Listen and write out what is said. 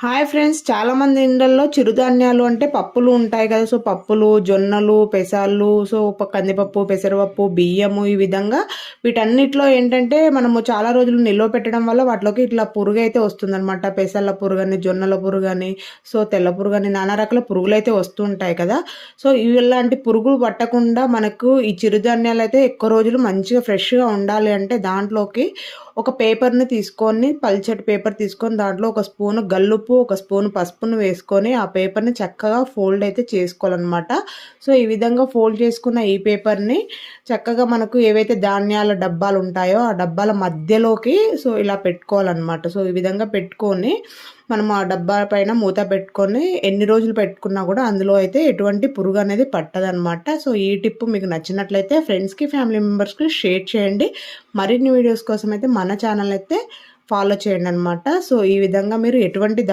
Hi friends, చాలామంది ఇండ్లల్లో చిరుధాన్యాలు అంటే పప్పులు ఉంటాయి కదా. సో పప్పులు, జొన్నలు, పెసాలు, సో కందిపప్పు, పెసరపప్పు, బియ్యము, ఈ విధంగా వీటన్నిటిలో ఏంటంటే మనము చాలా రోజులు నిల్వ పెట్టడం వల్ల వాటిలోకి ఇట్లా పురుగు అయితే వస్తుందన్నమాట. పెసల పురుగని, జొన్నల పురుగని, సో తెల్ల పురుగని, నానా రకాల పురుగులు అయితే వస్తూ ఉంటాయి కదా. సో ఇలాంటి పురుగులు పట్టకుండా మనకు ఈ చిరుధాన్యాలు అయితే ఎక్కువ రోజులు మంచిగా ఫ్రెష్గా ఉండాలి అంటే దాంట్లోకి ఒక పేపర్ని తీసుకొని, పల్చటి పేపర్ తీసుకొని దాంట్లో ఒక స్పూను గల్లుప్పు, ఒక స్పూను పసుపును వేసుకొని ఆ పేపర్ని చక్కగా ఫోల్డ్ అయితే చేసుకోవాలన్నమాట. సో ఈ విధంగా ఫోల్డ్ చేసుకున్న ఈ పేపర్ని చక్కగా మనకు ఏవైతే ధాన్యాల డబ్బాలు ఉంటాయో ఆ డబ్బాల మధ్యలోకి సో ఇలా పెట్టుకోవాలన్నమాట. సో ఈ విధంగా పెట్టుకొని మనం ఆ డబ్బా పైన మూత పెట్టుకొని ఎన్ని రోజులు పెట్టుకున్నా కూడా అందులో అయితే ఎటువంటి పురుగు అనేది పట్టదనమాట. సో ఈ టిప్ మీకు నచ్చినట్లయితే ఫ్రెండ్స్కి, ఫ్యామిలీ మెంబర్స్కి షేర్ చేయండి. మరిన్ని వీడియోస్ కోసం అయితే మన ఛానల్ అయితే ఫాలో చేయండి అనమాట. సో ఈ విధంగా మీరు ఎటువంటి